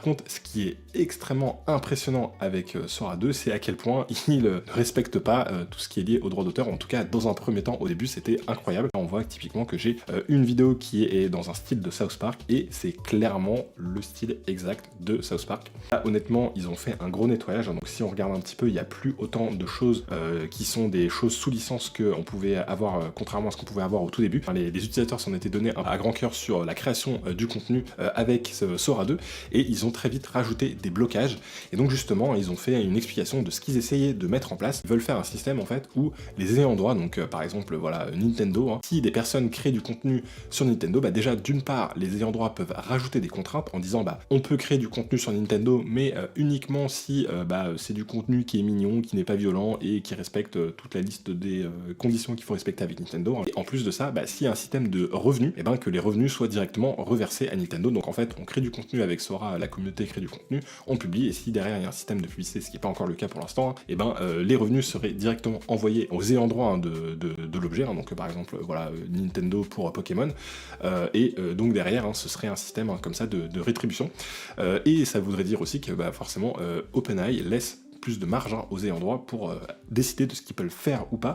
contre, ce qui est extrêmement impressionnant avec Sora 2, c'est à quel point il ne respecte pas tout ce qui est lié au droit d'auteur. En tout cas, dans un premier temps, au début, c'était incroyable. On voit typiquement que j'ai une vidéo qui est dans un style de South Park, et c'est clairement le style exact de South Park. Là, honnêtement, ils ont fait un gros nettoyage, hein. Donc si on regarde un petit peu, il n'y a plus autant de choses qui sont des choses sous licence qu'on pouvait avoir, contrairement à ce qu'on pouvait avoir au tout début. Enfin, les utilisateurs s'en étaient donné à grand cœur sur la création du contenu avec Sora 2, et ils ont très vite rajouté des blocages, et donc justement, ils ont fait une explication de ce qu'ils essayaient de mettre en place. Ils veulent faire un système en fait où les ayants droit, donc par exemple voilà Nintendo, hein, si des personnes créent du contenu sur Nintendo, bah déjà d'une part les ayants droit peuvent rajouter des contraintes en disant bah on peut créer du contenu sur Nintendo, mais uniquement si c'est du contenu qui est mignon, qui n'est pas violent et qui respecte toute la liste des conditions qu'il faut respecter avec Nintendo. Et en plus de ça, bah, s'il y a un système de revenus, et ben que les revenus soient directement reversés à Nintendo. Donc en fait on crée du contenu avec Sora, la communauté crée du contenu, on publie, et si derrière il y a un système de publicité, ce qui n'est pas encore le cas pour l'instant, hein, et ben les revenus seraient directement envoyés aux ayants droit, hein, de l'objet, hein, donc par exemple voilà Nintendo pour Pokémon, donc derrière hein, ce serait un système hein, comme ça de rétribution, et ça voudrait dire aussi que bah, forcément OpenAI laisse plus de marge hein, aux ayants droit pour décider de ce qu'ils peuvent faire ou pas